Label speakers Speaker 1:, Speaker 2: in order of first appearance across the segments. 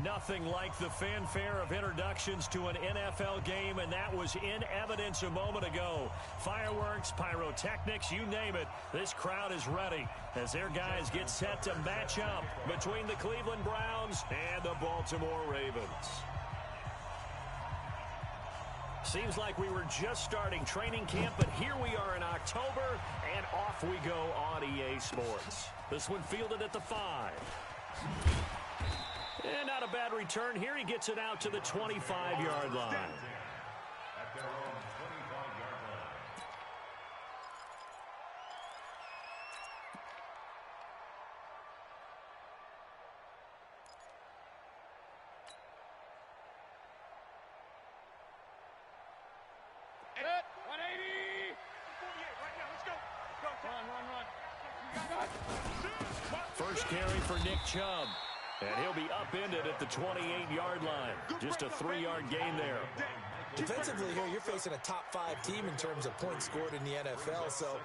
Speaker 1: Nothing like the fanfare of introductions to an NFL game, and that was in evidence a moment ago. Fireworks, pyrotechnics, you name it. This crowd is ready as their guys get set to match up between the Cleveland Browns and the Baltimore Ravens. Seems like we were just starting training camp, but here we are in October, and off we go on EA Sports. This one fielded at the 5. And not a bad return here. He gets it out to the 25-yard line.
Speaker 2: At their own 25-yard line.
Speaker 3: Set, 180. 48 right now. Let's go. Run.
Speaker 1: First carry for Nick Chubb. And he'll be upended at the 28-yard line. Just a 3-yard gain there.
Speaker 4: Defensively here, you're facing a top-5 team in terms of points scored in the NFL. So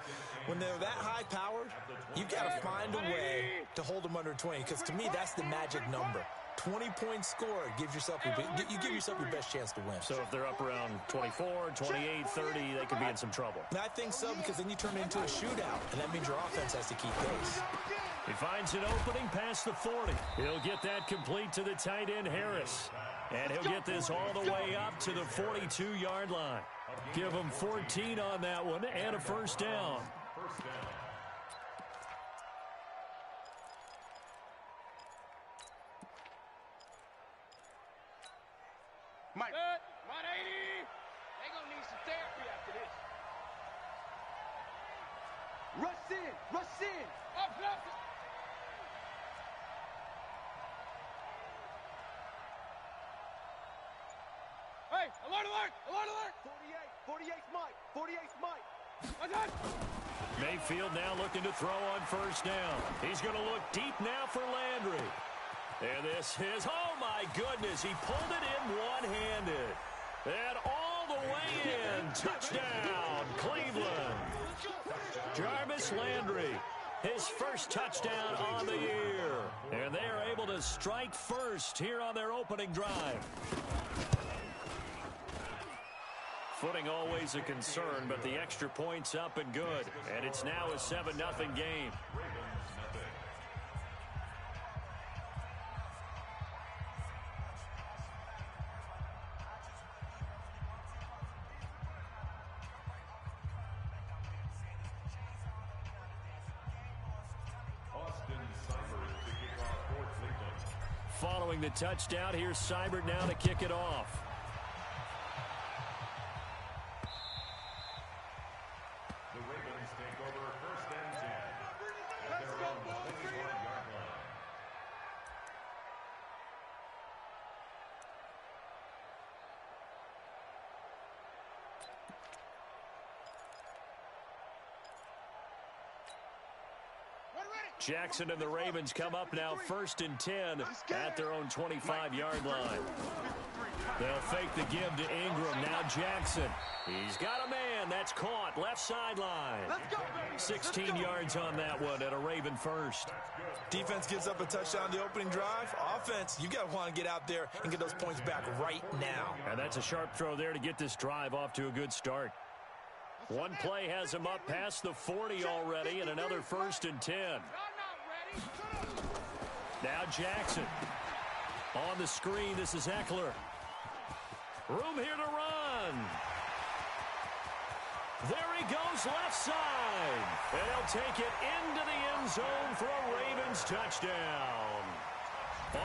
Speaker 4: when they're that high-powered, you've got to find a way to hold them under 20. Because to me, that's the magic number. 20 points scored gives yourself you give yourself your best chance to win.
Speaker 1: So if they're up around 24, 28, 30, they could be in some trouble.
Speaker 4: And I think so, because then you turn it into a shootout, and that means your offense has to keep pace.
Speaker 1: He finds an opening past the 40. He'll get that complete to the tight end, Harris. And he'll get this all the way up to the 42-yard line. Give him 14 on that one and a first down.
Speaker 3: Mike. 180. They're going to need some therapy after this. Rush in. Rush in. Up. Hey, alert. 48's Mike. 48's Mike.
Speaker 1: Mayfield now looking to throw on first down. He's going to look deep now for Landry. And this is, oh my goodness, he pulled it in one-handed. And all the way in, touchdown, Cleveland. Jarvis Landry, his first touchdown on the year. And they are able to strike first here on their opening drive. Footing always a concern, but the extra point's up and good. And it's now a 7-0 game. Following the touchdown, here's Seibert now to kick it off.
Speaker 2: The Ravens take over first and 10 at their own 21-yard line.
Speaker 1: Jackson and the Ravens come up now first and 10 at their own 25-yard line. They'll fake the give to Ingram. Now Jackson. He's got a man. That's caught. Left sideline. 16 yards on that one at a Raven first.
Speaker 4: Defense gives up a touchdown the opening drive. Offense, you got to want to get out there and get those points back right now.
Speaker 1: And that's a sharp throw there to get this drive off to a good start. One play has him up past the 40 already, and another first and 10. Now Jackson. On the screen, this is Eckler. Room here to run. There he goes left side. And he'll take it into the end zone for a Ravens touchdown.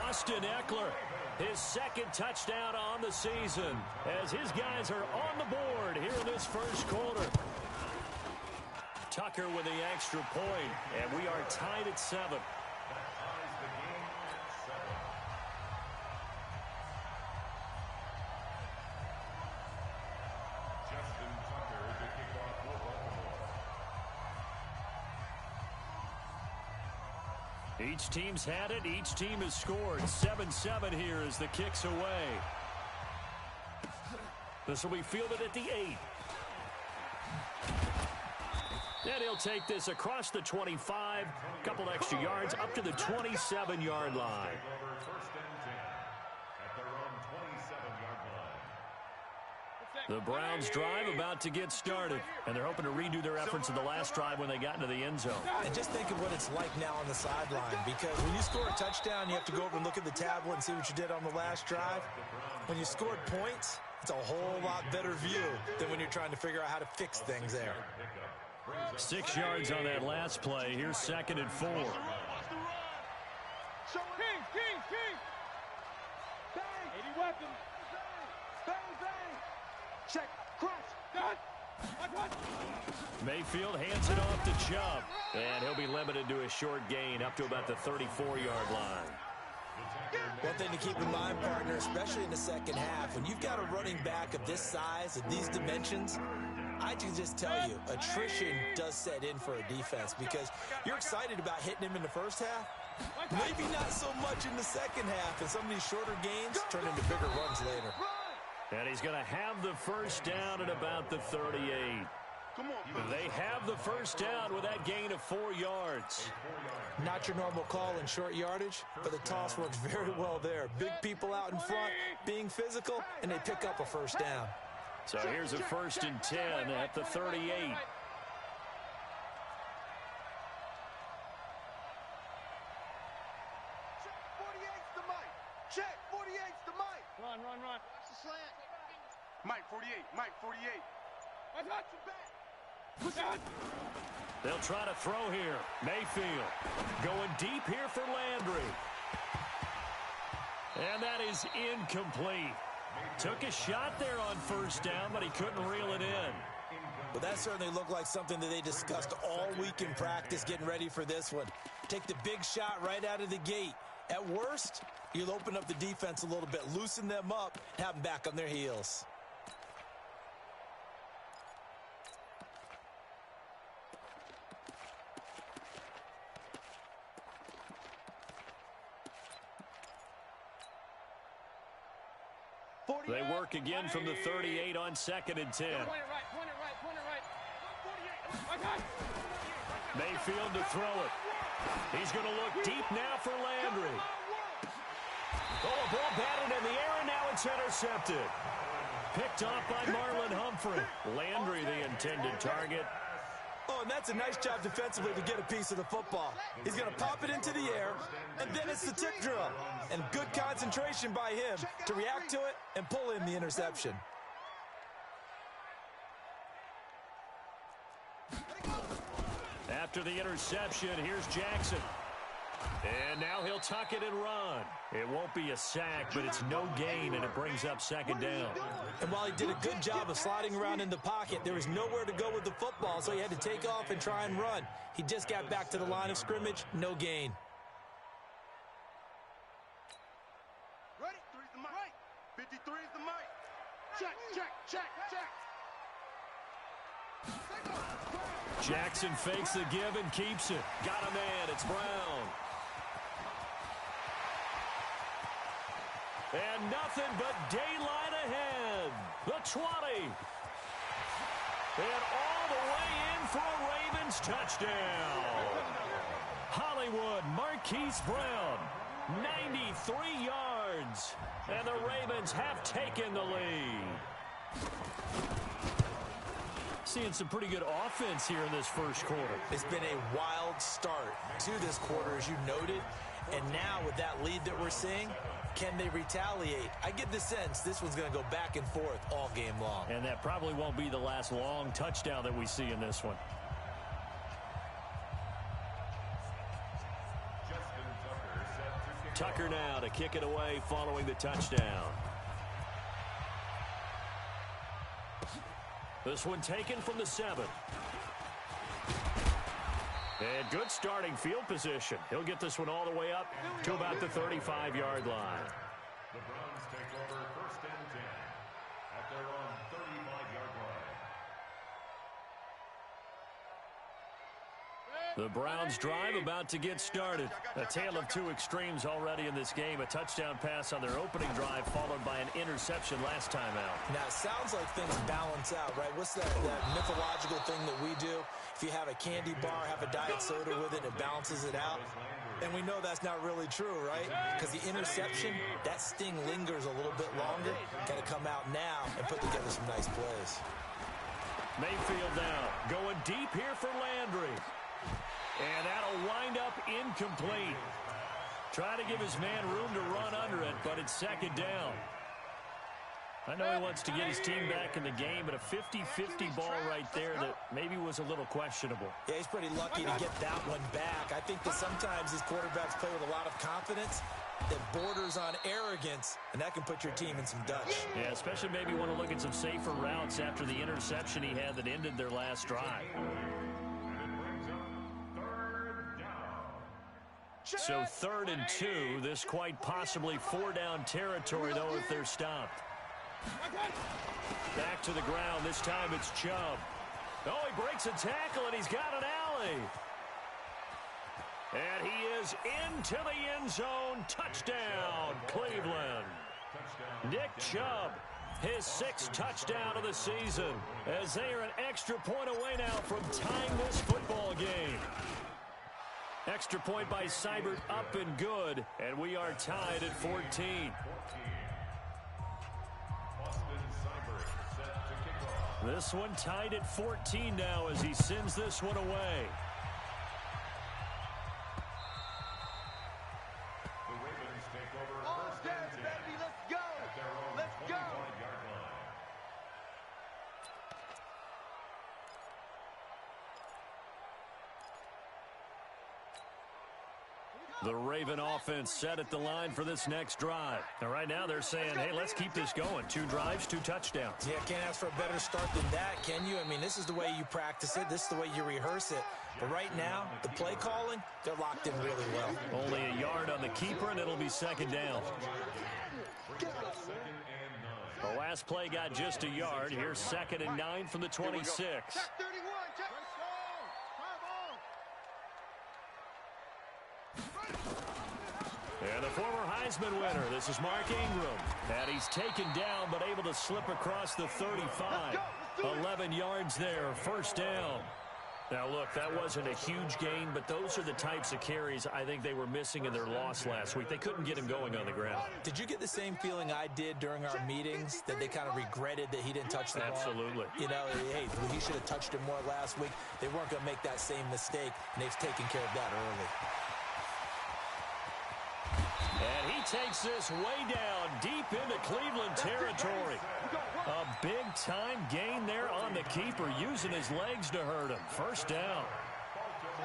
Speaker 1: Austin Eckler, his second touchdown on the season, as his guys are on the board here in this first quarter. Tucker with the extra point, and we are tied at 7. Each team's had it. Each team has scored. 7-7 here as the kick's away. This will be fielded at the 8. And he'll take this across the 25. Couple extra yards up to the 27-yard line. The Browns drive about to get started, and they're hoping to redo their efforts in the last drive when they got into the end zone.
Speaker 4: And just think of what it's like now on the sideline, because when you score a touchdown, you have to go over and look at the tablet and see what you did on the last drive. When you scored points, it's a whole lot better view than when you're trying to figure out how to fix things there.
Speaker 1: 6 yards on that last play. Here's 2nd and 4.
Speaker 3: King. Bang. 80 weapons. Bang, bang. Check. Crush. Done.
Speaker 1: Mayfield hands it off to Chubb, and he'll be limited to a short gain up to about the 34-yard line.
Speaker 4: One thing to keep in mind, partner, especially in the second half, when you've got a running back of this size, of these dimensions, I can just tell you, attrition does set in for a defense, because you're excited about hitting him in the first half, maybe not so much in the second half, and some of these shorter gains turn into bigger runs later.
Speaker 1: And he's going to have the first down at about the 38. They have the first down with that gain of 4 yards.
Speaker 4: Not your normal call in short yardage, but the toss works very well there. Big people out in front, being physical, and they pick up a first down.
Speaker 1: So here's a 1st and 10 at the 38.
Speaker 3: Check, 48's the Mike. Run. Watch the slant. Mike, 48. I got you back.
Speaker 1: They'll try to throw here. Mayfield going deep here for Landry. And that is incomplete. Took a shot there on first down, but he couldn't reel it in.
Speaker 4: But that certainly looked like something that they discussed all week in practice getting ready for this one. Take the big shot right out of the gate. At worst, you'll open up the defense a little bit, loosen them up, have them back on their heels.
Speaker 1: They work again from the 38 on 2nd and 10.
Speaker 3: Point it right.
Speaker 1: Mayfield to throw it. He's going to look deep now for Landry. Oh, a ball batted in the air, and now it's intercepted. Picked off by Marlon Humphrey. Landry, the intended target.
Speaker 4: Oh, and that's a nice job defensively to get a piece of the football. He's going to pop it into the air, and then it's the tip drill. And good concentration by him to react to it and pull in the interception.
Speaker 1: After the interception, here's Jackson. And now he'll tuck it and run. It won't be a sack, but it's no gain, and it brings up 2nd down.
Speaker 4: And while he did a good job of sliding around in the pocket, there was nowhere to go with the football, so he had to take off and try and run. He just got back to the line of scrimmage, no gain.
Speaker 3: Ready? 3's the mic. 53's the mic. Check.
Speaker 1: Jackson fakes the give and keeps it. Got a man. It's Brown. And nothing but daylight ahead. The 20. And all the way in for a Ravens touchdown. Hollywood Marquise Brown, 93 yards. And the Ravens have taken the lead. Seeing some pretty good offense here in this first quarter.
Speaker 4: It's been a wild start to this quarter, as you noted. And now with that lead that we're seeing, can they retaliate? I get the sense this one's going to go back and forth all game long.
Speaker 1: And that probably won't be the last long touchdown that we see in this one. Tucker now to kick it away following the touchdown. This one taken from the 7. And good starting field position. He'll get this one all the way up to about the 35-yard line.
Speaker 2: The Browns take over 1st and 10 at their own 35-yard line.
Speaker 1: The Browns drive about to get started. A tale of two extremes already in this game. A touchdown pass on their opening drive followed by an interception last time out.
Speaker 4: Now, it sounds like things balance out, right? What's that mythological thing that we do? If you have a candy bar, have a diet soda with it, it balances it out. And we know that's not really true, right? Because the interception, that sting lingers a little bit longer. Got to come out now and put together some nice plays.
Speaker 1: Mayfield now going deep here for Landry. And that'll wind up incomplete. Trying to give his man room to run under it, but it's second down. I know he wants to get his team back in the game, but a 50-50 ball right there that maybe was a little questionable.
Speaker 4: Yeah, he's pretty lucky to get that one back. I think that sometimes these quarterbacks play with a lot of confidence that borders on arrogance, and that can put your team in some dutch.
Speaker 1: Yeah, especially maybe want to look at some safer routes after the interception he had that ended their last drive. So 3rd and 2, this quite possibly 4-down territory, though, if they're stopped. Back to the ground. This time it's Chubb. Oh, he breaks a tackle, and he's got an alley. And he is into the end zone. Touchdown, Cleveland. Nick Chubb, his 6th touchdown of the season, as they are an extra point away now from tying this football game. Extra point by Seibert up and good, and we are tied at 14. This one tied at 14 now as he sends this one away.
Speaker 2: The Ravens take over first and 10.
Speaker 3: Let's go.
Speaker 2: At their own
Speaker 3: Let's go.
Speaker 2: 25-yard line.
Speaker 1: The Raven offense set at the line for this next drive. And right now they're saying, hey, let's keep this going. 2 drives, 2 touchdowns.
Speaker 4: Yeah, can't ask for a better start than that, can you? I mean, this is the way you practice it. This is the way you rehearse it. But right now, the play calling, they're locked in really well.
Speaker 1: Only a yard on the keeper, and it'll be second down. The last play got just a yard. Here's 2nd and 9 from the 26.
Speaker 3: Check 31. Check.
Speaker 1: And the former Heisman winner, this is Mark Ingram. And he's taken down, but able to slip across the 35. 11 yards there, first down. Now, look, that wasn't a huge gain, but those are the types of carries I think they were missing in their loss last week. They couldn't get him going on the ground.
Speaker 4: Did you get the same feeling I did during our meetings, that they kind of regretted that he didn't touch the ball?
Speaker 1: Absolutely.
Speaker 4: You know, hey, he should have touched him more last week. They weren't going to make that same mistake, and they've taken care of that early.
Speaker 1: And he takes this way down, deep into Cleveland territory. A big-time gain there on the keeper, using his legs to hurt him. First down.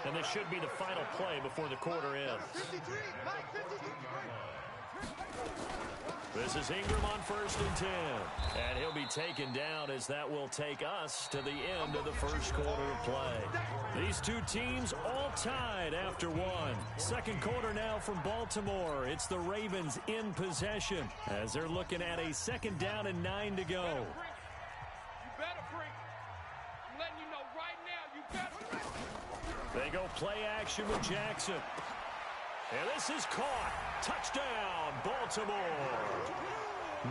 Speaker 1: And this should be the final play before the quarter ends. This is Ingram on 1st and 10. And he'll be taken down as that will take us to the end of the first quarter of play. These two teams all tied after one. Second quarter now from Baltimore. It's the Ravens in possession as they're looking at a 2nd down and 9 to go.
Speaker 3: You better bring. I'm letting you know right now, you better bring.
Speaker 1: They go play action with Jackson. And this is caught. Touchdown, Baltimore.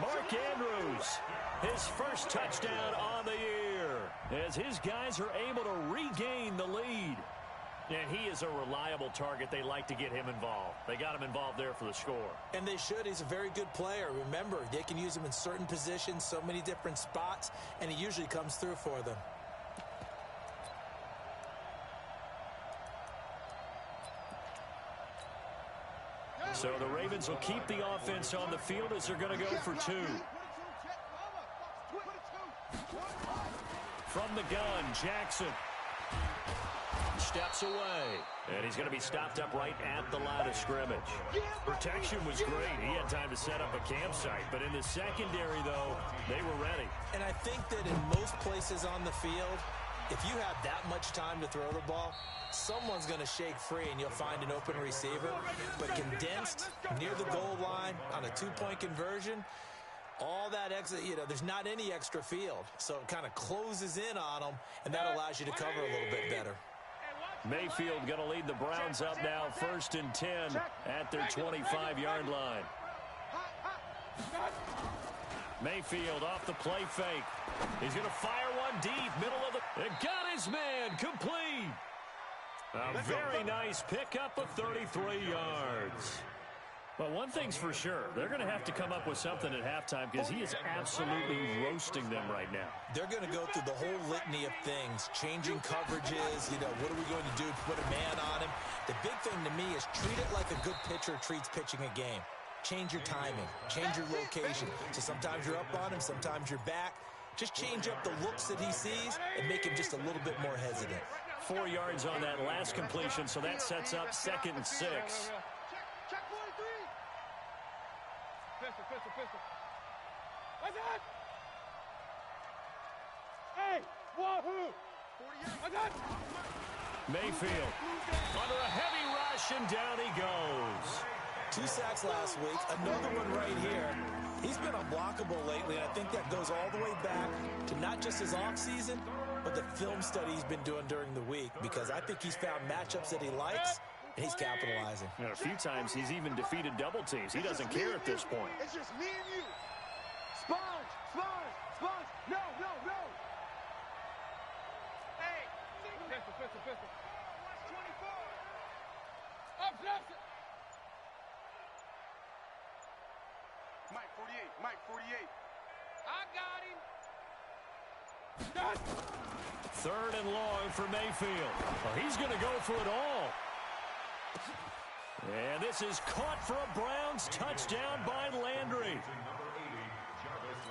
Speaker 1: Mark Andrews, his first touchdown on the year, as his guys are able to regain the lead. And he is a reliable target. They like to get him involved. They got him involved there for the score.
Speaker 4: And they should. He's a very good player. Remember, they can use him in certain positions, so many different spots, and he usually comes through for them.
Speaker 1: So the Ravens will keep the offense on the field as they're going to go for 2. From the gun, Jackson steps away. And he's going to be stopped up right at the line of scrimmage. Protection was great. He had time to set up a campsite. But in the secondary, though, they were ready.
Speaker 4: And I think that in most places on the field, if you have that much time to throw the ball, someone's going to shake free and you'll find an open receiver. But condensed near the goal line on a 2-point conversion, all that extra, there's not any extra field. So it kind of closes in on them, and that allows you to cover a little bit better.
Speaker 1: Mayfield going to lead the Browns up now, 1st and 10 at their 25-yard line. Mayfield off the play fake. He's going to fire one deep, middle of the... It got his man, complete. A very nice pickup of 33 yards. Well, one thing's for sure. They're going to have to come up with something at halftime because he is absolutely roasting them right now.
Speaker 4: They're going to go through the whole litany of things, changing coverages, what are we going to do to put a man on him? The big thing to me is treat it like a good pitcher treats pitching a game. Change your timing, change your location. So sometimes you're up on him, sometimes you're back. Just change up the looks that he sees and make him just a little bit more hesitant.
Speaker 1: 4 yards on that last completion, so that sets up 2nd and 6.
Speaker 3: Check 43. Pistol. What's that? Hey, wahoo! 40 yards. What's that?
Speaker 1: Mayfield under a heavy rush, and down he goes.
Speaker 4: 2 sacks last week, another one right here. He's been unblockable lately, and I think that goes all the way back to not just his offseason, but the film study he's been doing during the week, because I think he's found matchups that he likes, and he's capitalizing.
Speaker 1: A few times he's even defeated double teams. He doesn't care at this point.
Speaker 3: It's just me and you. Sponge. No. Hey. Pistol. Watch 24. Up, blast it. Mike 48. I got him.
Speaker 1: 3rd and long for Mayfield. Well, he's going to go for it all. And this is caught for a Browns touchdown by Landry.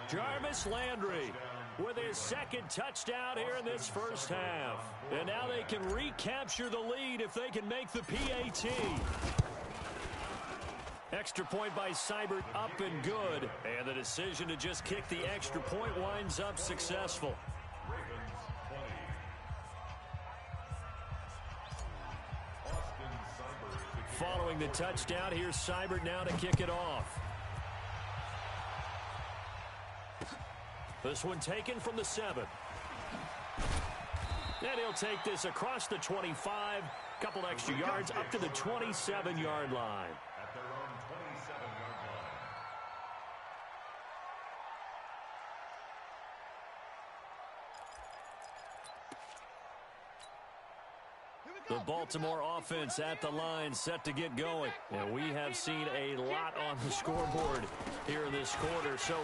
Speaker 1: Jarvis Landry with his 2nd touchdown here in this first half. And now they can recapture the lead if they can make the PAT. Extra point by Seibert, up and good. And the decision to just kick the extra point winds up successful. Following the touchdown, here's Seibert now to kick it off. This one taken from the 7. And he'll take this across the 25. Couple extra yards up to the 27-yard line.
Speaker 2: At their own 27-yard line.
Speaker 1: The Baltimore offense at the line, set to get going. And we have seen a lot on the scoreboard here in this quarter. So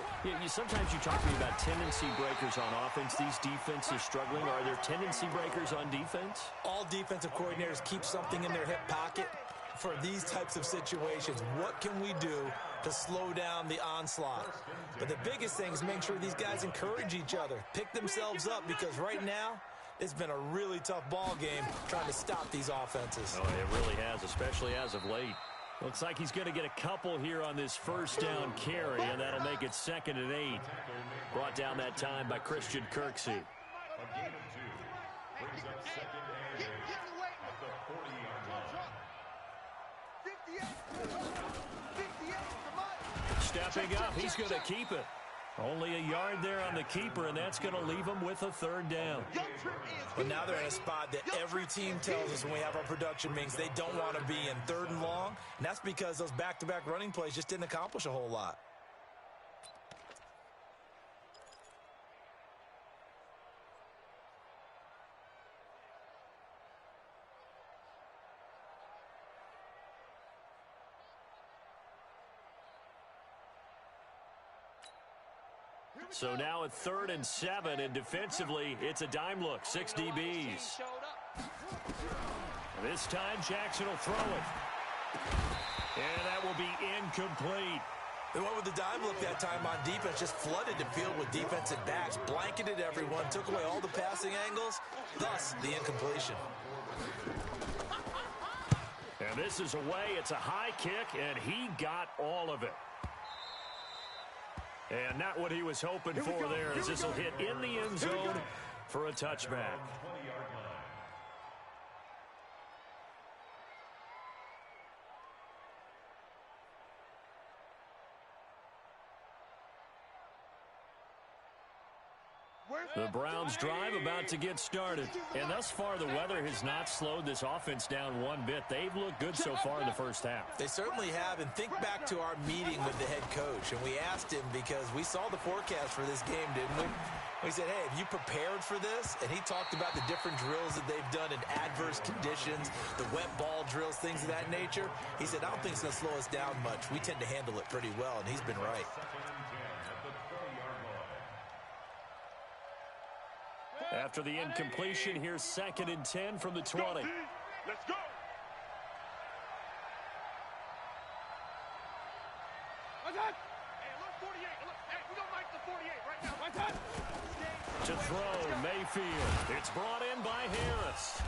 Speaker 1: sometimes you talk to me about tendency breakers on offense. These defenses struggling. Are there tendency breakers on defense?
Speaker 4: All defensive coordinators keep something in their hip pocket for these types of situations. What can we do to slow down the onslaught? But the biggest thing is make sure these guys encourage each other, pick themselves up, because right now, it's been a really tough ball game trying to stop these offenses.
Speaker 1: Oh, it really has, especially as of late. Looks like he's going to get a couple here on this first down carry, and that'll make it 2nd and 8. Brought down that time by Christian Kirksey.
Speaker 2: A gain of 2 brings up 2nd and 8 at the 40-yard line.
Speaker 3: 58.
Speaker 1: Stepping up, he's going to keep it. Only a yard there on the keeper, and that's going to leave him with a 3rd down.
Speaker 4: But now they're in a spot that every team tells us when we have our production meetings they don't want to be in, 3rd and long. And that's because those back-to-back running plays just didn't accomplish a whole lot.
Speaker 1: So now at 3rd and 7, and defensively, it's a dime look, 6 DBs. This time, Jackson will throw it. And that will be incomplete.
Speaker 4: They went with the dime look that time on defense, just flooded the field with defensive backs, blanketed everyone, took away all the passing angles, thus the incompletion.
Speaker 1: And this is away. It's a high kick, and he got all of it. And not what he was hoping for there, as this will hit in the end zone for a touchback. The Browns drive about to get started. And thus far, the weather has not slowed this offense down one bit. They've looked good so far in the first half.
Speaker 4: They certainly have. And think back to our meeting with the head coach. And we asked him because we saw the forecast for this game, didn't we? We said, hey, have you prepared for this? And he talked about the different drills that they've done in adverse conditions, the wet ball drills, things of that nature. He said, I don't think it's going to slow us down much. We tend to handle it pretty well, and he's been right.
Speaker 1: After the incompletion, here's 2nd and 10 from the 20.
Speaker 3: Let's go.
Speaker 1: To throw, Mayfield. It's brought in by Harris.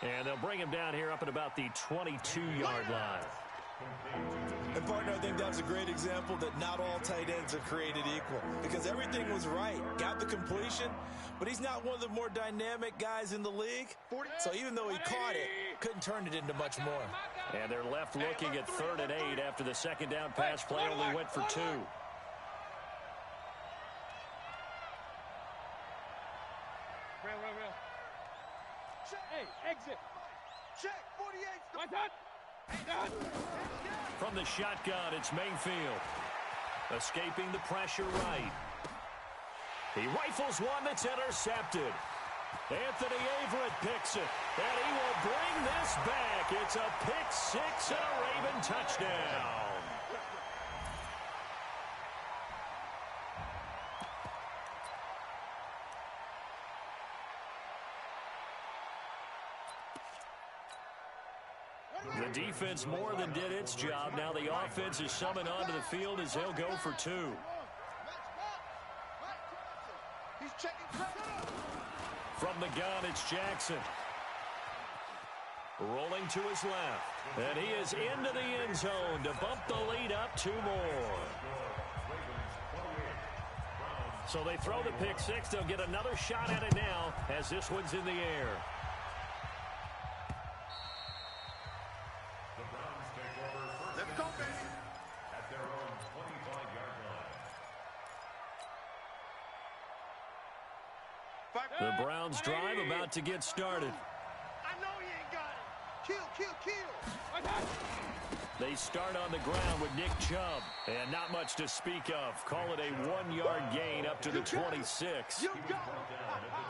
Speaker 1: And they'll bring him down here up at about the 22-yard line.
Speaker 4: And, partner, I think that was a great example that not all tight ends are created equal because everything was right. Got the completion, but he's not one of the more dynamic guys in the league. So even though he caught it, couldn't turn it into much more.
Speaker 1: And they're left looking at 3rd and 8 after the second down pass play only went for 2.
Speaker 3: Hey, exit. Check, 48.
Speaker 1: From the shotgun, it's Mayfield. Escaping the pressure right. He rifles one that's intercepted. Anthony Averett picks it, and he will bring this back. It's a pick 6 and a Raven touchdown. The defense more than did its job. Now the offense is summoned onto the field as they'll go for 2. From the gun, it's Jackson. Rolling to his left. And he is into the end zone to bump the lead up 2 more. So they throw the pick 6. They'll get another shot at it now as this one's in the air. The Browns drive about to get started.
Speaker 3: I know he ain't got it. Kill.
Speaker 1: They start on the ground with Nick Chubb. And not much to speak of. Call it a 1-yard gain up to the 26.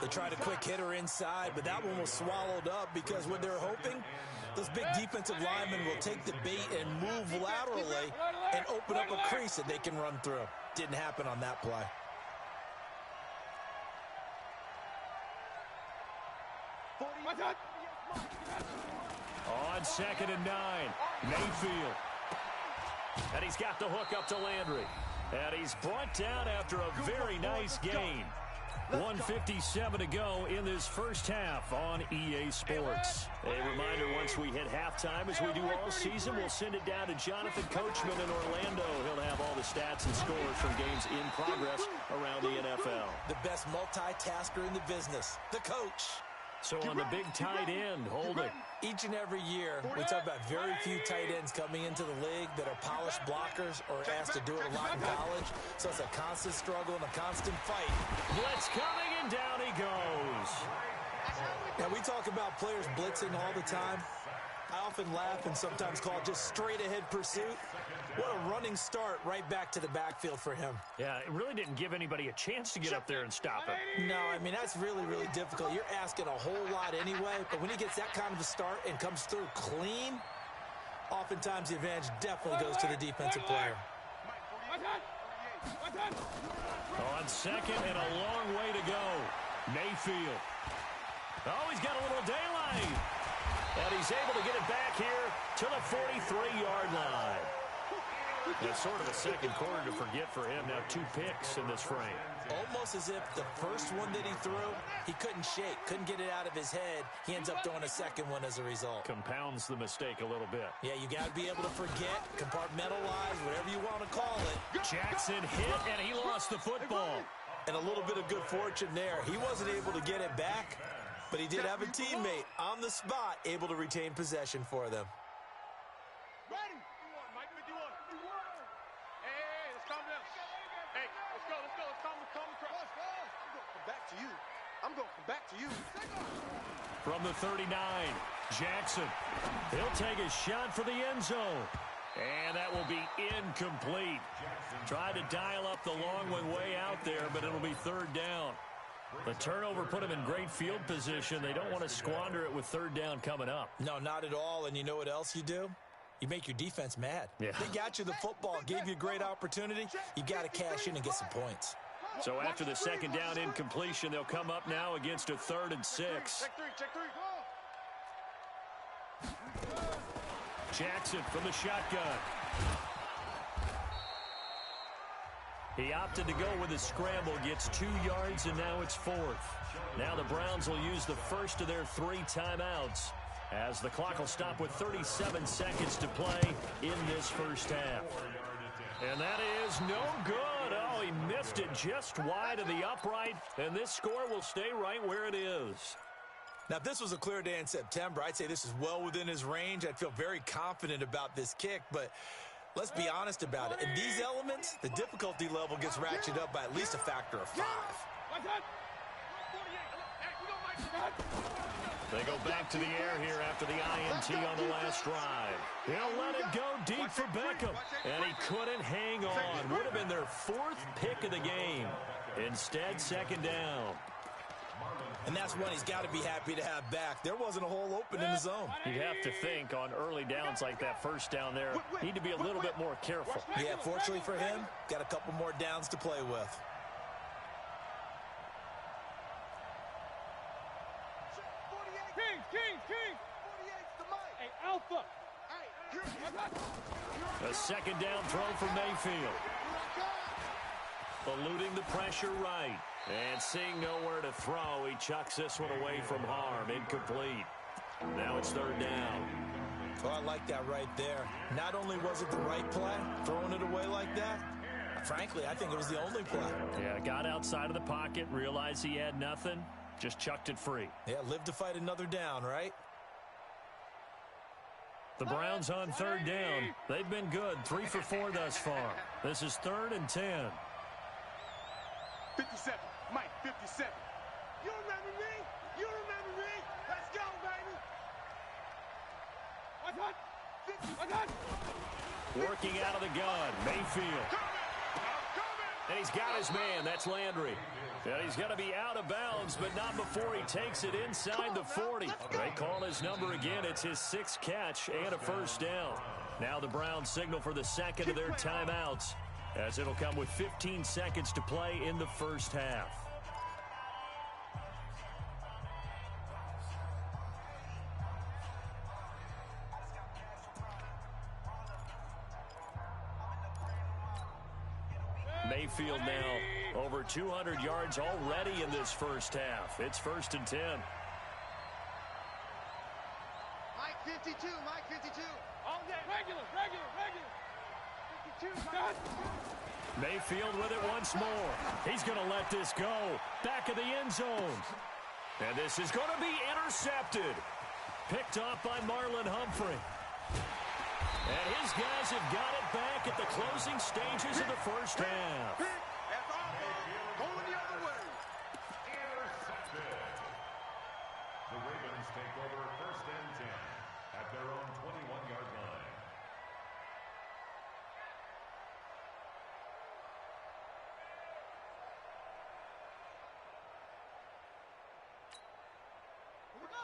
Speaker 4: They tried a quick hitter inside, but that one was swallowed up because what they're hoping, those big defensive linemen will take the bait and move laterally and open up a crease that they can run through. Didn't happen on that play.
Speaker 1: On 2nd and 9, Mayfield. And he's got the hook up to Landry. And he's brought down after a very nice gain. 1:57 to go in this first half on EA Sports. A reminder, once we hit halftime, as we do all season, we'll send it down to Jonathan Coachman in Orlando. He'll have all the stats and scores from games in progress around the NFL.
Speaker 4: The best multitasker in the business, the coach.
Speaker 1: So on the big tight end, Holden.
Speaker 4: Each and every year, we talk about very few tight ends coming into the league that are polished blockers or asked to do it a lot in college. So it's a constant struggle and a constant fight.
Speaker 1: Blitz coming, and down he goes.
Speaker 4: Now, we talk about players blitzing all the time. I often laugh and sometimes call it just straight-ahead pursuit. What a running start right back to the backfield for him.
Speaker 1: Yeah, it really didn't give anybody a chance to get up there and stop him.
Speaker 4: No, I mean, that's really, really difficult. You're asking a whole lot anyway, but when he gets that kind of a start and comes through clean, oftentimes the advantage definitely goes to the defensive player.
Speaker 1: On 2nd and a long way to go. Mayfield. Oh, he's got a little daylight. And he's able to get it back here to the 43-yard line. It's sort of a second quarter to forget for him. Now 2 picks in this frame.
Speaker 4: Almost as if the first one that he threw, he couldn't shake, couldn't get it out of his head. He ends up throwing a second one as a result.
Speaker 1: Compounds the mistake a little bit.
Speaker 4: Yeah, you got to be able to forget, compartmentalize, whatever you want to call it.
Speaker 1: Jackson hit, and he lost the football.
Speaker 4: And a little bit of good fortune there. He wasn't able to get it back, but he did have a teammate on the spot able to retain possession for them.
Speaker 3: Ready. Mike 51. Hey, let's calm down. Hey, let's go. Let's come across. I'm going to come back to you. I'm going to come back to you.
Speaker 1: From the 39, Jackson. He'll take a shot for the end zone. And that will be incomplete. Tried to dial up the long one way out there, but it'll be third down. The turnover put them in great field position. They don't want to squander it with third down coming up.
Speaker 4: No, not at all. And you know what else you do? You make your defense mad.
Speaker 1: Yeah.
Speaker 4: They got you the football, gave you a great opportunity. You got to cash in and get some points.
Speaker 1: So after the second down incompletion, they'll come up now against a 3rd and 6.
Speaker 3: Check three.
Speaker 1: Jackson from the shotgun. He opted to go with a scramble, gets 2 yards, and now it's 4th. Now the Browns will use the first of their 3 timeouts as the clock will stop with 37 seconds to play in this first half. And that is no good. Oh, he missed it just wide of the upright, and this score will stay right where it is.
Speaker 4: Now, if this was a clear day in September, I'd say this is well within his range. I'd feel very confident about this kick, but let's be honest about it. In these elements, the difficulty level gets ratcheted up by at least a factor of 5.
Speaker 1: They go back to the air here after the INT on the last drive. He'll let it go deep for Beckham, and he couldn't hang on. Would have been their 4th pick of the game. Instead, second down.
Speaker 4: And that's one he's got to be happy to have back. There wasn't a hole open in the zone.
Speaker 1: You'd have to think on early downs like that first down there, need to be a little bit more careful.
Speaker 4: Yeah, fortunately for him, got a couple more downs to play with.
Speaker 3: King. Hey, Alpha.
Speaker 1: A second down throw for Mayfield. Eluding the pressure right. And seeing nowhere to throw, he chucks this one away from harm. Incomplete. Now it's third down.
Speaker 4: Well, I like that right there. Not only was it the right play, throwing it away like that, frankly, I think it was the only play.
Speaker 1: Yeah, got outside of the pocket, realized he had nothing, just chucked it free.
Speaker 4: Yeah, live to fight another down, right?
Speaker 1: The Browns on third down. They've been good, 3 for 4 thus far. This is 3rd and 10.
Speaker 3: 57. Mike, 57. You remember me? Let's go, baby.
Speaker 1: Working out of the gun, Mayfield. And he's got his man, that's Landry. And he's going to be out of bounds, but not before he takes it inside the 40. They call his number again. It's his 6th catch and a first down. Now the Browns signal for the second of their timeouts, as it'll come with 15 seconds to play in the first half. Mayfield now over 200 yards already in this first half. It's 1st and 10.
Speaker 3: Mike 52. All day. Regular. 52.
Speaker 1: Mayfield with it once more. He's going to let this go. Back of the end zone. And this is going to be intercepted. Picked off by Marlon Humphrey. And his guys have got it back at the closing stages of the first half.
Speaker 3: That's all. Going the other way.
Speaker 2: Intercepted. The Ravens take over 1st and 10 at their own 21-yard line.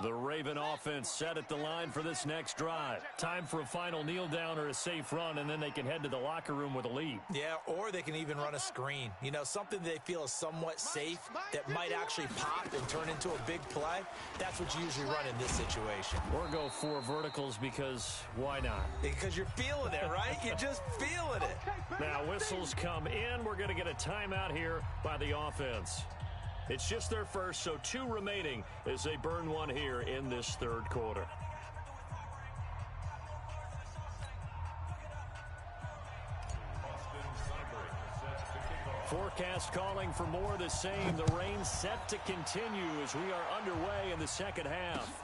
Speaker 1: The Raven offense set at the line for this next drive. Time for a final kneel down or a safe run, and then they can head to the locker room with a lead.
Speaker 4: Yeah, or they can even run a screen. You know, something they feel is somewhat safe that might actually pop and turn into a big play. That's what you usually run in this situation.
Speaker 1: Or go 4 verticals because why not?
Speaker 4: Because you're feeling it, right? You're just feeling it.
Speaker 1: Now whistles come in. We're going to get a timeout here by the offense. It's just their first, so 2 remaining as they burn one here in this third quarter. Forecast calling for more of the same. The rain set to continue as we are underway in the second half.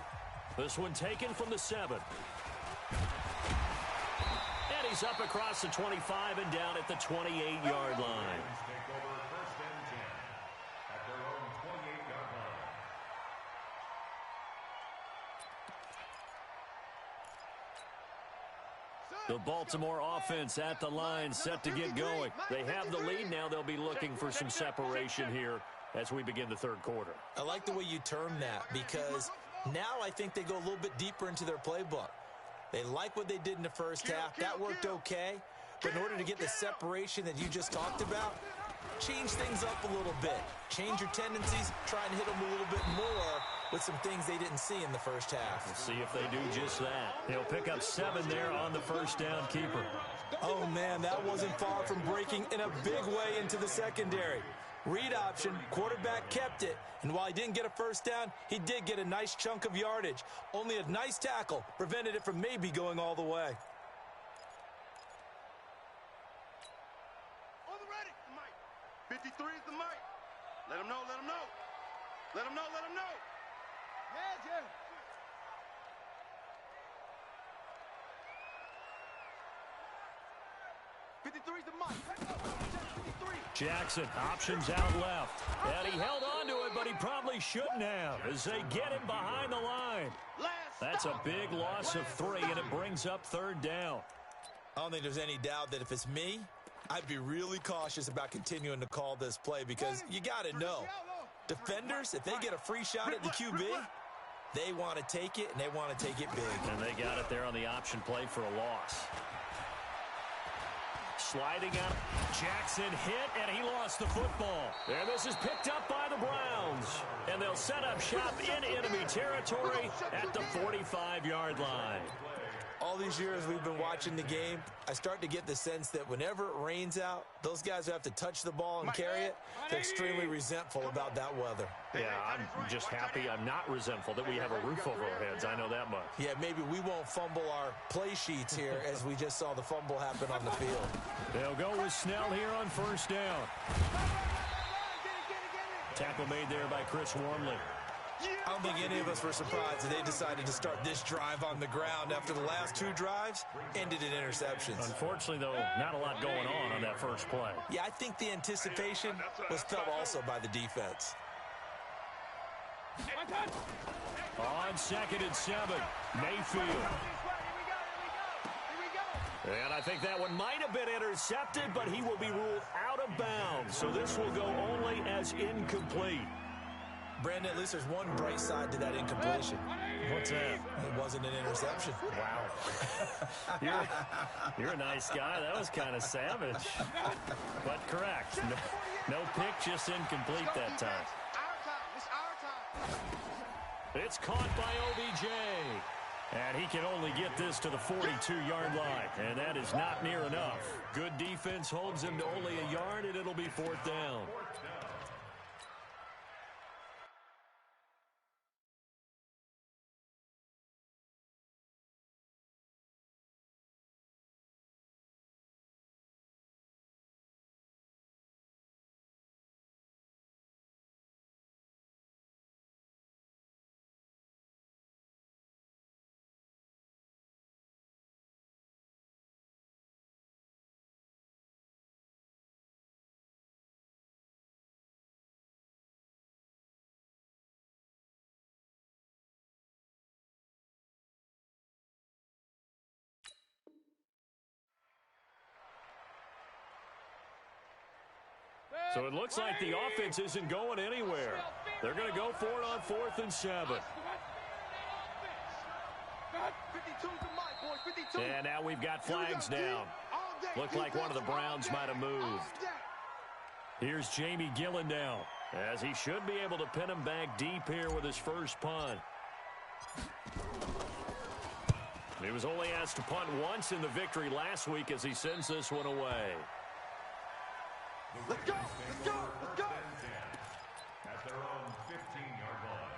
Speaker 1: This one taken from the 7. And He's up across the 25 and down at the 28-yard line.
Speaker 2: Take over first and 10 at their own 28-yard line.
Speaker 1: The Baltimore offense at the line, set to get going. They have the lead. Now they'll be looking for some separation here as we begin the third quarter.
Speaker 4: I like the way you term that, because now I think they go a little bit deeper into their playbook. They like what they did in the first half. That worked okay. But in order to get the separation that you just talked about, change things up a little bit. Change your tendencies. Try and hit them a little bit more with some things they didn't see in the first half.
Speaker 1: We'll see if they do just that. They'll pick up 7 there on the first down keeper.
Speaker 4: Oh, man, that wasn't far from breaking in a big way into the secondary. Read option, quarterback kept it, and while he didn't get a first down, he did get a nice chunk of yardage. Only a nice tackle prevented it from maybe going all the way.
Speaker 3: On the ready, Mike. 53 is the mic. Let him know, let him know. Let him know, let him know. Yeah, yeah.
Speaker 1: Jackson, options out left. And he held on to it, but he probably shouldn't have as they get him behind the line. That's a big loss of 3, and it brings up third down.
Speaker 4: I don't think there's any doubt that if it's me, I'd be really cautious about continuing to call this play, because you got to know, defenders, if they get a free shot at the QB, they want to take it, and they want to take it big.
Speaker 1: And they got it there on the option play for a loss. Sliding out. Jackson hit, and he lost the football. And this is picked up by the Browns. And they'll set up shop in enemy territory at the 45-yard line.
Speaker 4: All these years we've been watching the game, I start to get the sense that whenever it rains out, those guys who have to touch the ball and carry it, they're extremely resentful about that weather.
Speaker 1: Yeah, I'm just happy I'm not resentful that we have a roof over our heads. I know that much.
Speaker 4: Yeah, maybe we won't fumble our play sheets here as we just saw the fumble happen on the field.
Speaker 1: They'll go with Snell here on first down. Tackle made there by Chris Wormley.
Speaker 4: I don't think any of us were surprised that they decided to start this drive on the ground after the last 2 drives ended in interceptions.
Speaker 1: Unfortunately, though, not a lot going on that first play.
Speaker 4: Yeah, I think the anticipation was felt also by the defense.
Speaker 1: On 2nd and 7, Mayfield. And I think that one might have been intercepted, but he will be ruled out of bounds. So this will go only as incomplete.
Speaker 4: Brandon, at least there's one bright side to that incompletion.
Speaker 1: What's that?
Speaker 4: It wasn't an interception.
Speaker 1: Wow. You're a nice guy. That was kind of savage. But correct. No pick, just incomplete that time.
Speaker 3: It's our time.
Speaker 1: It's caught by OBJ. And he can only get this to the 42-yard line. And that is not near enough. Good defense holds him to only a yard, and it'll be 4th down. So it looks like the offense isn't going anywhere. They're going to go for it on 4th and 7. And now we've got flags down. Looked like one of the Browns might have moved. Here's Jamie Gillen now, as he should be able to pin him back deep here with his first punt. He was only asked to punt once in the victory last week as he sends this one away.
Speaker 3: Let's go! Let's go! Let's go!
Speaker 2: At their own 15-yard line.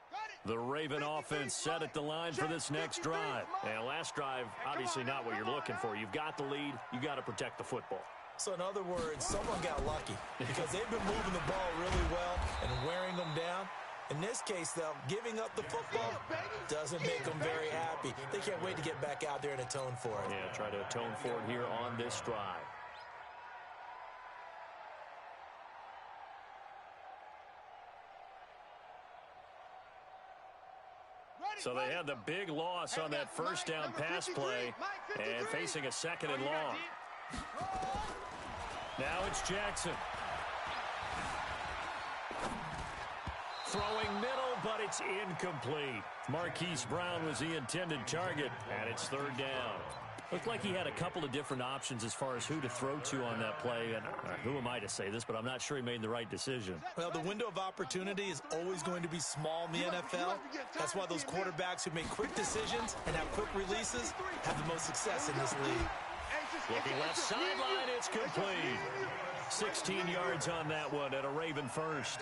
Speaker 3: Got it!
Speaker 1: The Raven offense set at the line for this next drive. And last drive, obviously not what you're looking for. You've got the lead. You got to protect the football.
Speaker 4: So in other words, someone got lucky because they've been moving the ball really well and wearing them down. In this case, though, giving up the football doesn't make them very happy. They can't wait to get back out there and atone for it.
Speaker 1: Yeah, try to atone for it here on this drive. So they had the big loss on that first down pass play and facing a second and long. Now it's Jackson. Throwing middle, but it's incomplete. Marquise Brown was the intended target, and it's third down. Looked like he had a couple of different options as far as who to throw to on that play. And who am I to say this, but I'm not sure he made the right decision.
Speaker 4: Well, the window of opportunity is always going to be small in the NFL. That's why those quarterbacks who make quick decisions and have quick releases have the most success in this league.
Speaker 1: Looking left sideline, it's complete. 16 yards on that one at a Raven first.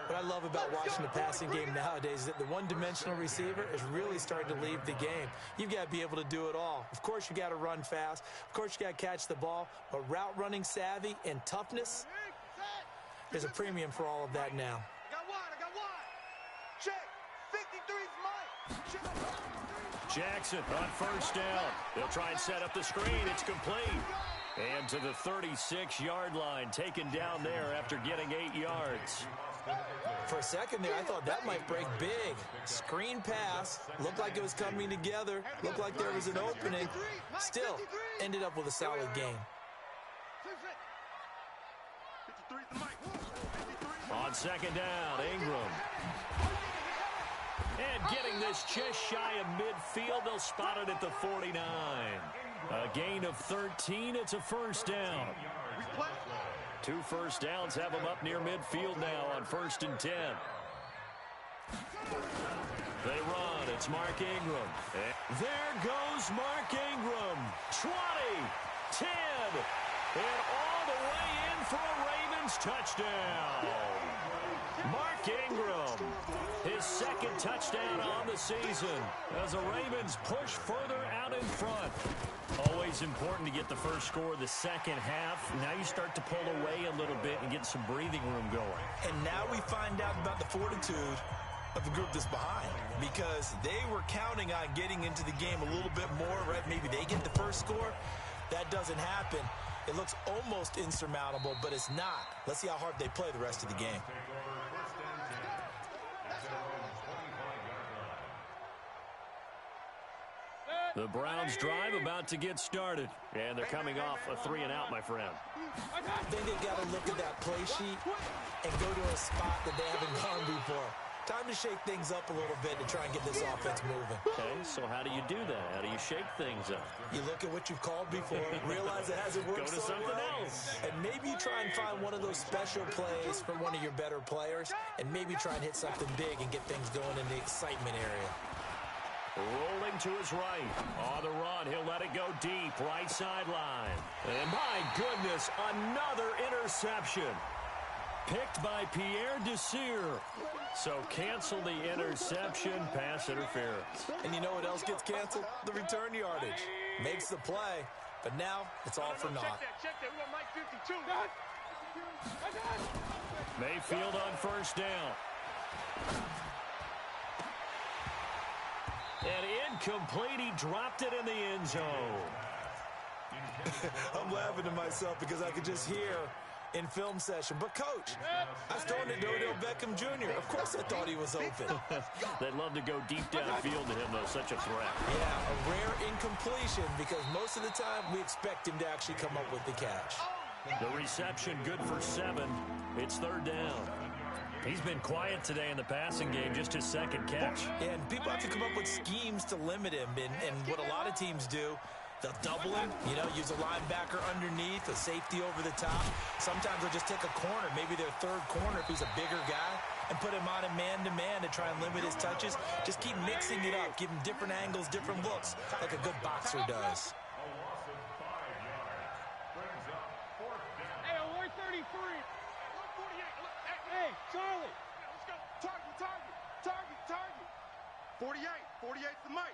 Speaker 4: What I love about watching the passing game nowadays is that the one-dimensional receiver is really starting to leave the game. You've got to be able to do it all. Of course, you got to run fast. Of course, you got to catch the ball. But route running savvy and toughness, there's a premium for all of that now.
Speaker 3: I got one. Check. 53's mine.
Speaker 1: Jackson on first down. They'll try and set up the screen. It's complete. And to the 36-yard line, taken down there after getting 8 yards.
Speaker 4: For a second there, I thought that might break big. Screen pass. Looked like it was coming together. Looked like there was an opening. Still, ended up with a solid game.
Speaker 1: On second down, Ingram. And getting this just shy of midfield. They'll spot it at the 49. A gain of 13. It's a first down. 2 first downs have them up near midfield now on 1st and 10. They run. It's Mark Ingram. And there goes Mark Ingram. 20, 10, and all the way in for a Ravens touchdown. Mark Ingram, his second touchdown on the season as the Ravens push further out in front. Always important to get the first score of the second half. Now you start to pull away a little bit and get some breathing room going.
Speaker 4: And now we find out about the fortitude of the group that's behind, because they were counting on getting into the game a little bit more, right? Maybe they get the first score. That doesn't happen. It looks almost insurmountable, but it's not. Let's see how hard they play the rest of the game.
Speaker 1: The Browns drive about to get started, and they're coming off a 3-and-out, my friend.
Speaker 4: I think they've got to look at that play sheet and go to a spot that they haven't gone before. Time to shake things up a little bit to try and get this offense moving.
Speaker 1: Okay, so how do you do that? How do you shake things up?
Speaker 4: You look at what you've called before, realize it hasn't worked
Speaker 1: Go to something else.
Speaker 4: and maybe you try and find one of those special plays from one of your better players, and maybe try and hit something big and get things going in the excitement area.
Speaker 1: Rolling to his right. On the run, he'll let it go deep. Right sideline. And my goodness, another interception. Picked by Pierre Desir. So cancel the interception, pass interference.
Speaker 4: And you know what else gets canceled? The return yardage. Makes the play, but now it's all for naught.
Speaker 3: Check that. We got Mike 52.
Speaker 1: Mayfield on first down. And incomplete, he dropped it in the end zone.
Speaker 4: I'm laughing to myself because I could just hear in film session. But, Coach, I was throwing to Odell Beckham Jr. Of course I thought he was open.
Speaker 1: They'd love to go deep downfield to him, though. Such a threat.
Speaker 4: Yeah, a rare incompletion because most of the time we expect him to actually come up with the catch.
Speaker 1: The reception good for 7. It's third down. He's been quiet today in the passing game, just his second catch.
Speaker 4: And people have to come up with schemes to limit him. And what a lot of teams do, they'll double him, use a linebacker underneath, a safety over the top. Sometimes they'll just take a corner, maybe their third corner if he's a bigger guy, and put him on a man-to-man to try and limit his touches. Just keep mixing it up, give him different angles, different looks, like a good boxer does.
Speaker 3: Hey, 133. 148. Hey, Charlie. Let's go. Target. Target. 48. 48's the mic.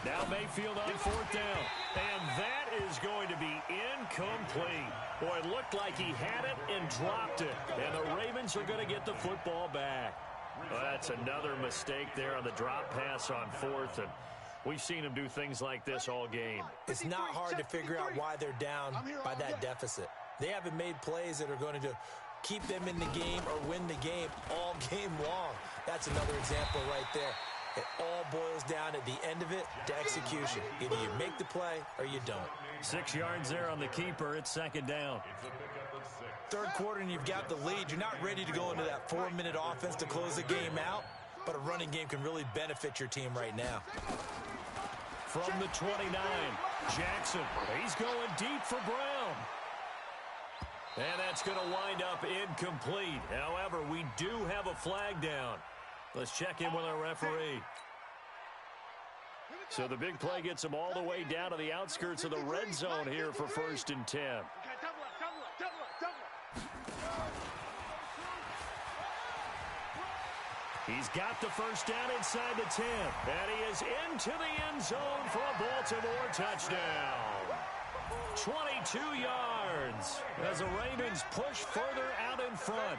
Speaker 1: Now Mayfield on fourth down. And that is going to be incomplete. Boy, it looked like he had it and dropped it. And the Ravens are going to get the football back. Well, that's another mistake there on the drop pass on fourth. And we've seen him do things like this all game.
Speaker 4: It's not hard to figure out why they're down by that deficit. They haven't made plays that are going to keep them in the game or win the game all game long. That's another example right there. It all boils down at the end of it to execution. Either you make the play or you don't.
Speaker 1: 6 yards there on the keeper. It's second down.
Speaker 4: Third quarter and you've got the lead. You're not ready to go into that 4-minute offense to close the game out, but a running game can really benefit your team right now.
Speaker 1: From the 29, Jackson. He's going deep for Brown. And that's going to wind up incomplete. However, we do have a flag down. Let's check in with our referee. So the big play gets him all the way down to the outskirts of the red zone here for 1st and 10. He's got the first down inside the 10. And he is into the end zone for a Baltimore touchdown. 22 yards as the Ravens push further out in front.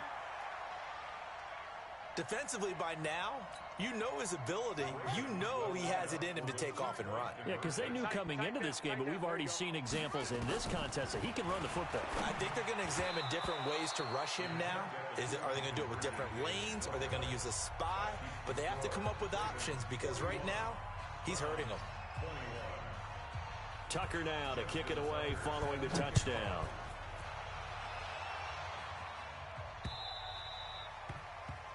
Speaker 4: Defensively by now, you know his ability. You know he has it in him to take off and run.
Speaker 1: Yeah, because they knew coming into this game, but we've already seen examples in this contest that he can run the football.
Speaker 4: I think they're going to examine different ways to rush him now. Are they going to do it with different lanes? Are they going to use a spy? But they have to come up with options because right now, he's hurting them.
Speaker 1: Tucker now to kick it away following the touchdown.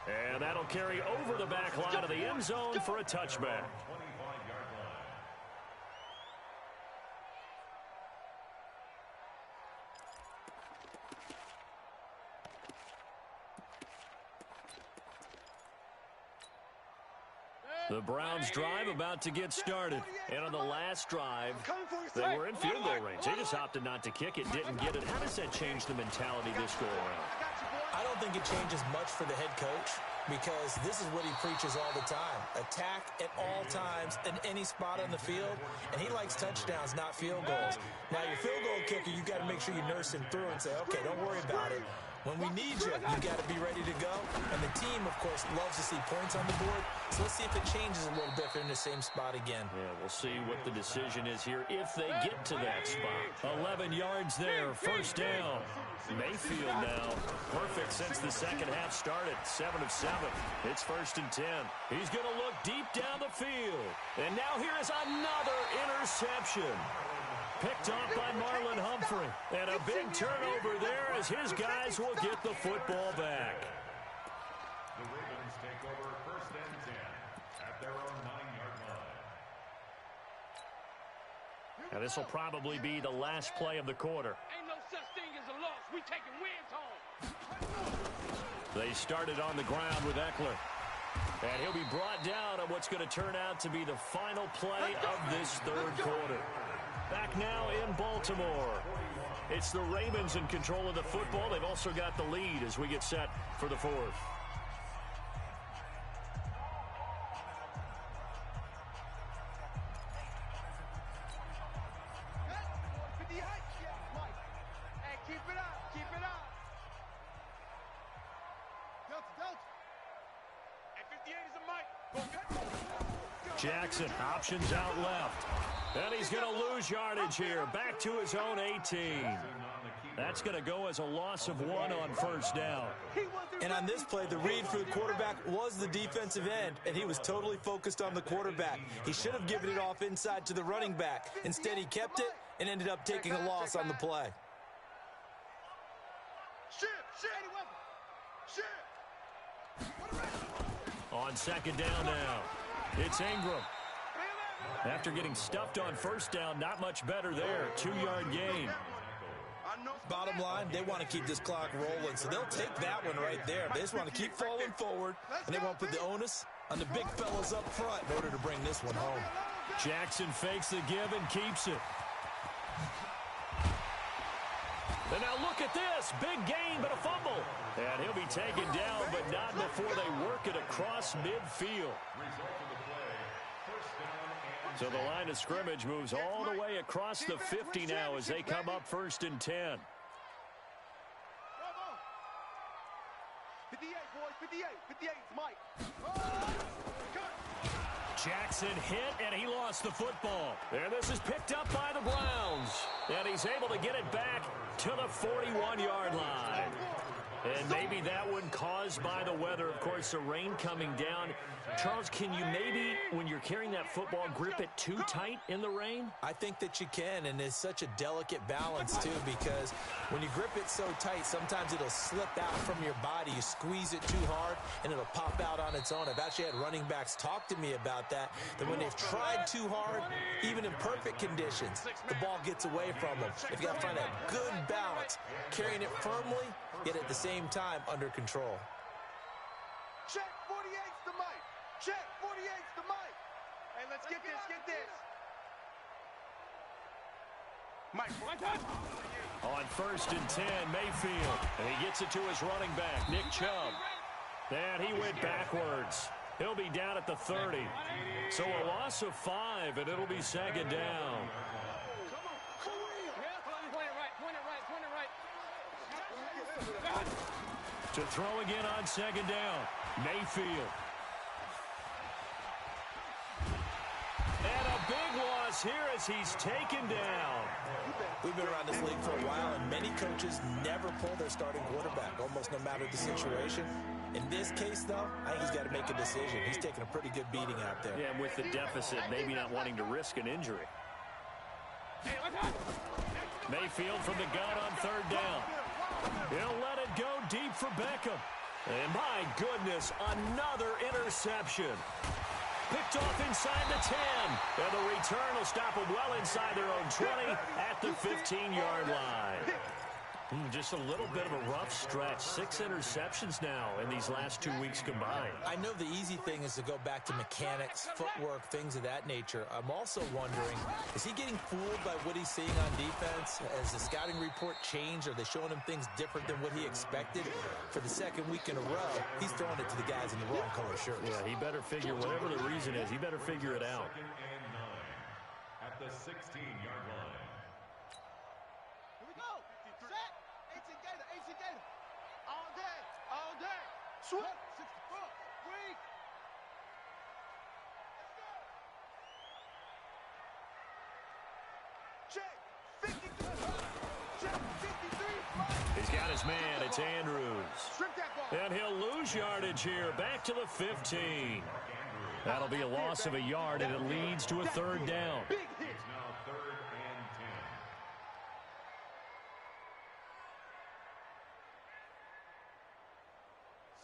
Speaker 1: And that'll carry over the back line of the end zone for a touchback. The Browns drive about to get started. And on the last drive, they were in field goal range. They just opted not to kick it, didn't get it. How does that change the mentality this go around?
Speaker 4: I don't think it changes much for the head coach because this is what he preaches all the time. Attack at all times in any spot on the field, and he likes touchdowns, not field goals. Now, your field goal kicker, you got to make sure you nurse him through and say, okay, don't worry about it. When we need you, you got to be ready to go. And the team, of course, loves to see points on the board. So let's see if it changes a little bit if they're in the same spot again.
Speaker 1: Yeah, we'll see what the decision is here if they get to that spot. 11 yards there, first down. Mayfield now, perfect since the second half started. 7 of 7. It's 1st and 10. He's going to look deep down the field. And now here is another interception. Picked off by Marlon Humphrey. And a big turnover there as his guys will get the football back.
Speaker 2: The Ravens take over 1st and 10 at their own 9-yard line.
Speaker 1: Now this will probably be the last play of the quarter.
Speaker 5: Ain't no such thing as a loss. We taking wins home.
Speaker 1: They started on the ground with Eckler. And he'll be brought down on what's going to turn out to be the final play of this third quarter. Back now in Baltimore. It's the Ravens in control of the football. They've also got the lead as we get set for the fourth.
Speaker 5: Hey, keep it up. Keep it up.
Speaker 3: Delta.
Speaker 5: Hey, 58 is a mic.
Speaker 1: Jackson, options out left. And he's going to lose yardage here. Back to his own 18. That's going to go as a loss of 1 on first down.
Speaker 4: And on this play, the read for the quarterback was the defensive end, and he was totally focused on the quarterback. He should have given it off inside to the running back. Instead, he kept it and ended up taking a loss on the play.
Speaker 1: On second down now, it's Ingram. After getting stuffed on first down, not much better there. 2-yard gain.
Speaker 4: Bottom line, they want to keep this clock rolling, so they'll take that one right there. They just want to keep falling forward, and they want to put the onus on the big fellas up front in order to bring this one home.
Speaker 1: Jackson fakes the give and keeps it. And now look at this. Big gain, but a fumble. And he'll be taken down, but not before they work it across midfield. So the line of scrimmage moves all the way across the 50 now as they come up 1st and 10.
Speaker 3: 58, boys, 58. 58 is Mike.
Speaker 1: Jackson hit, and he lost the football. And this is picked up by the Browns. And he's able to get it back to the 41-yard line. And maybe that one caused by the weather. Of course, the rain coming down. Charles, can you maybe, when you're carrying that football, grip it too tight in the rain?
Speaker 4: I think that you can, and it's such a delicate balance, too, because when you grip it so tight, sometimes it'll slip out from your body. You squeeze it too hard, and it'll pop out on its own. I've actually had running backs talk to me about that when they've tried too hard, even in perfect conditions, the ball gets away from them. You've got to find a good balance, carrying it firmly, yet at the same time under control.
Speaker 3: Check 48's the mic. Check 48's the mic. Hey, let's get this, get this. Mike,
Speaker 1: on 1st and 10, Mayfield. And he gets it to his running back, Nick Chubb. And he went backwards. He'll be down at the 30. So a loss of 5, and it'll be 2nd down. To throw again on 2nd down, Mayfield. And a big loss here as he's taken down.
Speaker 4: We've been around this league for a while, and many coaches never pull their starting quarterback, almost no matter the situation. In this case, though, I think he's got to make a decision. He's taking a pretty good beating out there.
Speaker 1: Yeah, and with the deficit, maybe not wanting to risk an injury. Mayfield from the gun on 3rd down. He'll let it go deep for Beckham. And my goodness, another interception. Picked off inside the 10. And the return will stop them well inside their own 20 at the 15-yard line. Just a little bit of a rough stretch. 6 interceptions now in these last 2 weeks combined.
Speaker 4: I know the easy thing is to go back to mechanics, footwork, things of that nature. I'm also wondering, is he getting fooled by what he's seeing on defense? Has the scouting report changed? Are they showing him things different than what he expected? For the 2nd week in a row, he's throwing it to the guys in the wrong color shirts.
Speaker 1: Yeah, he better figure, whatever the reason is, he better figure it out.
Speaker 2: 2nd and 9 at the 16-yard line.
Speaker 3: Here we go. Set. 18 Gator, 18 Gator. All day, all day. Swoop. 64. Weak. Check. 53. Check. 53.
Speaker 1: He's got his man. It's Andrews.
Speaker 3: Strip that ball.
Speaker 1: And he'll lose yardage here. Back to the 15. That'll be a loss of a yard, and it leads to a 3rd down.
Speaker 3: Big hit.
Speaker 2: It's now 3rd and 10.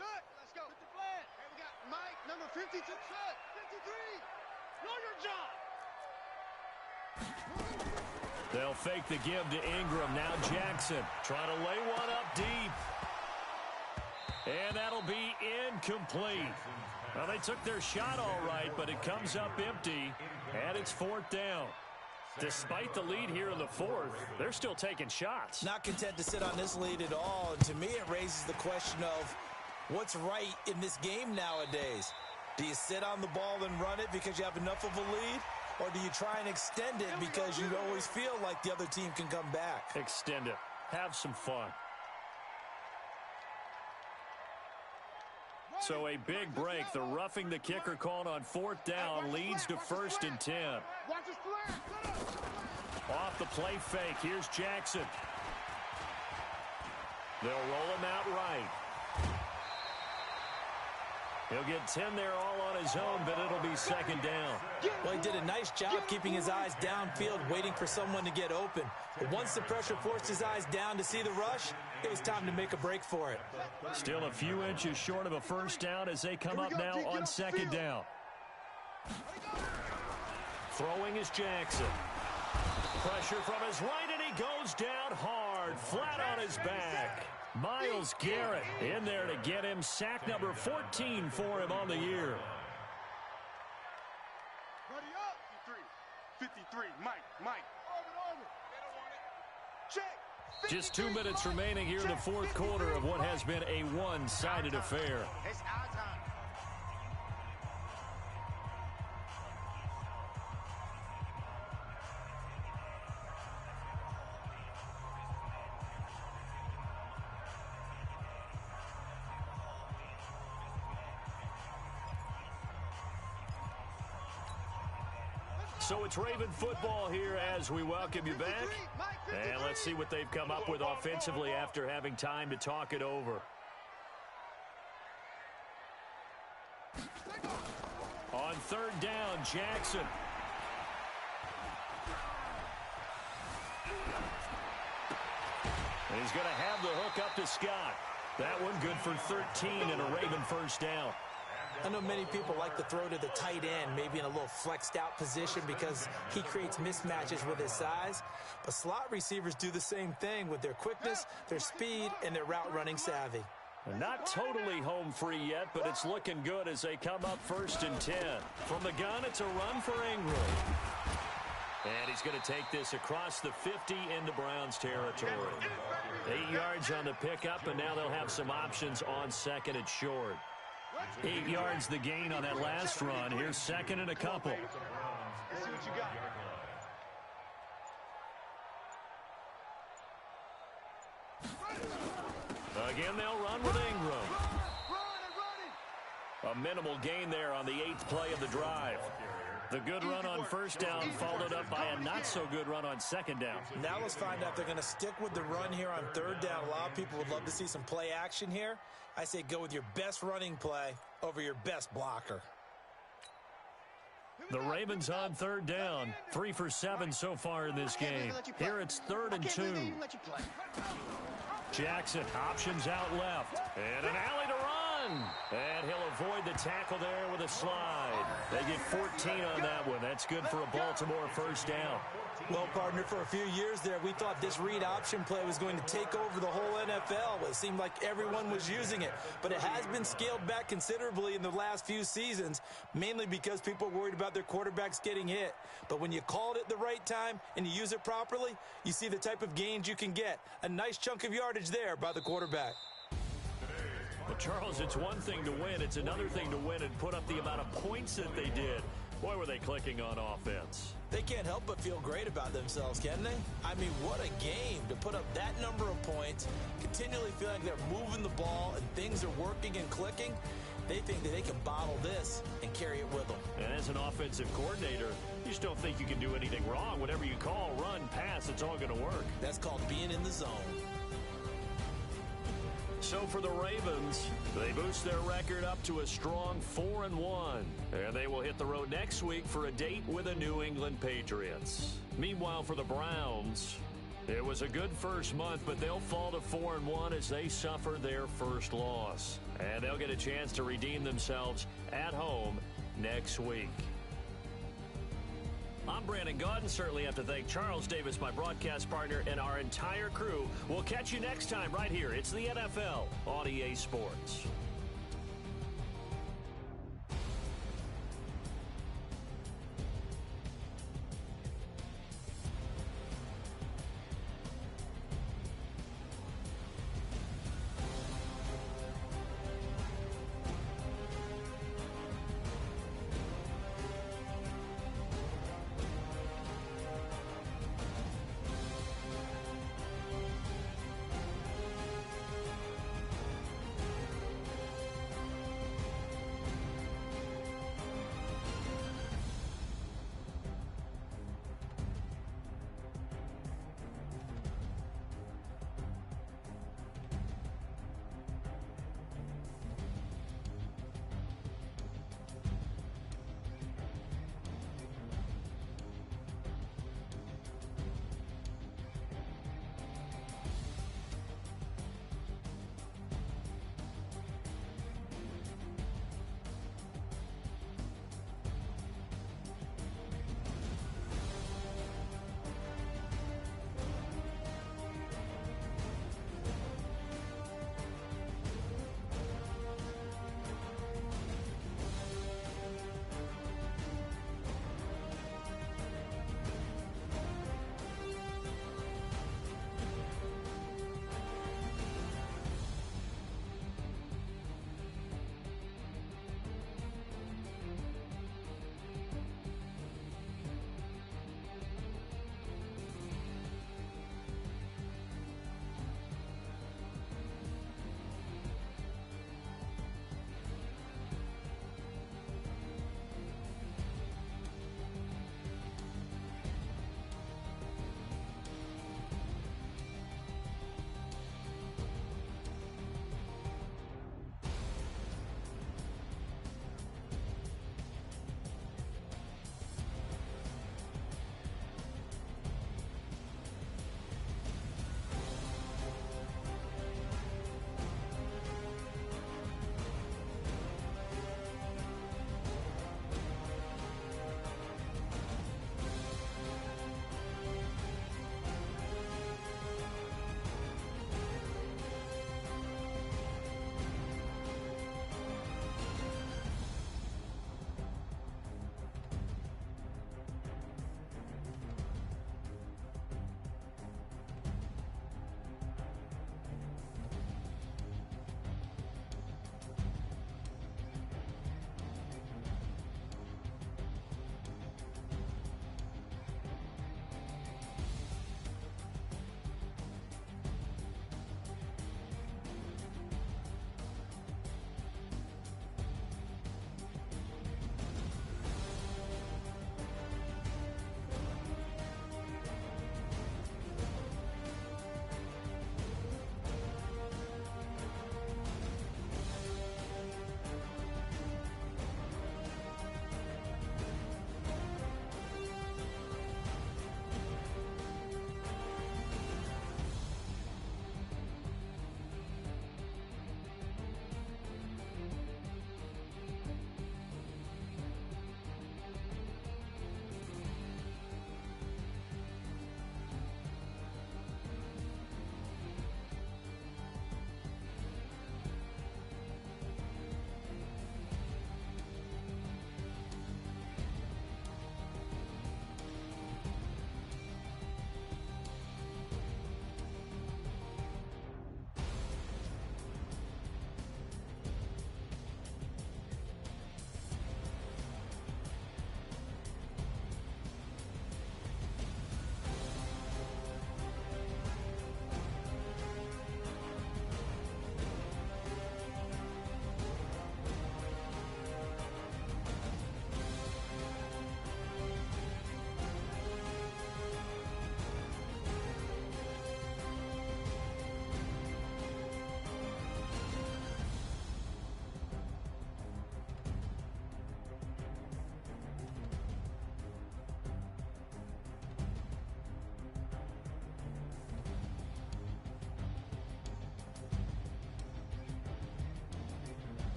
Speaker 3: Set. Let's go. Hit the flag. Hey, we got Mike, number 52. Set. 53. Know your job.
Speaker 1: They'll fake the give to Ingram. Now Jackson trying to lay one up deep. And that'll be incomplete. Well, they took their shot all right, but it comes up empty, and it's 4th down. Despite the lead here in the 4th, they're still taking shots.
Speaker 4: Not content to sit on this lead at all. And to me, it raises the question of what's right in this game nowadays. Do you sit on the ball and run it because you have enough of a lead? Or do you try and extend it because you always feel like the other team can come back?
Speaker 1: Extend it. Have some fun. So a big break. The roughing the kicker called on 4th down leads to 1st and 10.
Speaker 3: Watch his flag.
Speaker 1: Off the play fake. Here's Jackson. They'll roll him out right. He'll get 10 there all on his own, but it'll be 2nd down.
Speaker 4: Well, he did a nice job keeping his eyes downfield, waiting for someone to get open. But once the pressure forced his eyes down to see the rush, it was time to make a break for it.
Speaker 1: Still a few inches short of a 1st down as they come up now on 2nd down. Throwing is Jackson. Pressure from his right, and he goes down hard, flat on his back. Myles Garrett in there to get him. Sack number 14 for him on the year.
Speaker 3: Ready up. 53. Mike. Orbit.
Speaker 1: Just 2 minutes remaining here in the fourth quarter of what has been a one-sided affair.
Speaker 3: It's our time.
Speaker 1: So it's Raven football here as we welcome you back. And let's see what they've come up with offensively after having time to talk it over. On third down, Jackson. And he's going to have the hook up to Scott. That one good for 13 and a Raven first down.
Speaker 4: I know many people like to throw to the tight end, maybe in a little flexed out position because he creates mismatches with his size. But slot receivers do the same thing with their quickness, their speed, and their route running savvy.
Speaker 1: Not totally home free yet, but it's looking good as they come up first and 10. From the gun, it's a run for Ingram. And he's going to take this across the 50 into Browns territory. 8 yards on the pickup, and now they'll have some options on second and short. 8 yards the gain on that last run. Here's second and a couple.
Speaker 3: Let's see what you got.
Speaker 1: Again, they'll run with Ingram. A minimal gain there on the 8th play of the drive. The good run on first down followed up by a not-so-good run on second down.
Speaker 4: Now let's find out if they're going to stick with the run here on third down. A lot of people would love to see some play action here. I say go with your best running play over your best blocker.
Speaker 1: The Ravens on third down. 3 for 7 so far in this game. Here it's 3rd and 2. Jackson options out left. And an alley to run. And he'll avoid the tackle there with a slide. They get 14 on that one. That's good for a Baltimore first down.
Speaker 4: Well, partner, for a few years there, we thought this read option play was going to take over the whole NFL. It seemed like everyone was using it. But it has been scaled back considerably in the last few seasons, mainly because people are worried about their quarterbacks getting hit. But when you call it at the right time and you use it properly, you see the type of gains you can get. A nice chunk of yardage there by the quarterback.
Speaker 1: Well, Charles, it's one thing to win. It's another thing to win and put up the amount of points that they did. Boy, were they clicking on offense.
Speaker 4: They can't help but feel great about themselves, can they? I mean, what a game to put up that number of points, continually feeling like they're moving the ball and things are working and clicking. They think that they can bottle this and carry it with them.
Speaker 1: And as an offensive coordinator, you just don't think you can do anything wrong. Whatever you call, run, pass, it's all going to work.
Speaker 4: That's called being in the zone.
Speaker 1: So for the Ravens, they boost their record up to a strong 4-1. And they will hit the road next week for a date with the New England Patriots. Meanwhile, for the Browns, it was a good first month, but they'll fall to 4-1 as they suffer their first loss. And they'll get a chance to redeem themselves at home next week. I'm Brandon Gaudin. Certainly have to thank Charles Davis, my broadcast partner, and our entire crew. We'll catch you next time right here. It's the NFL on EA Sports.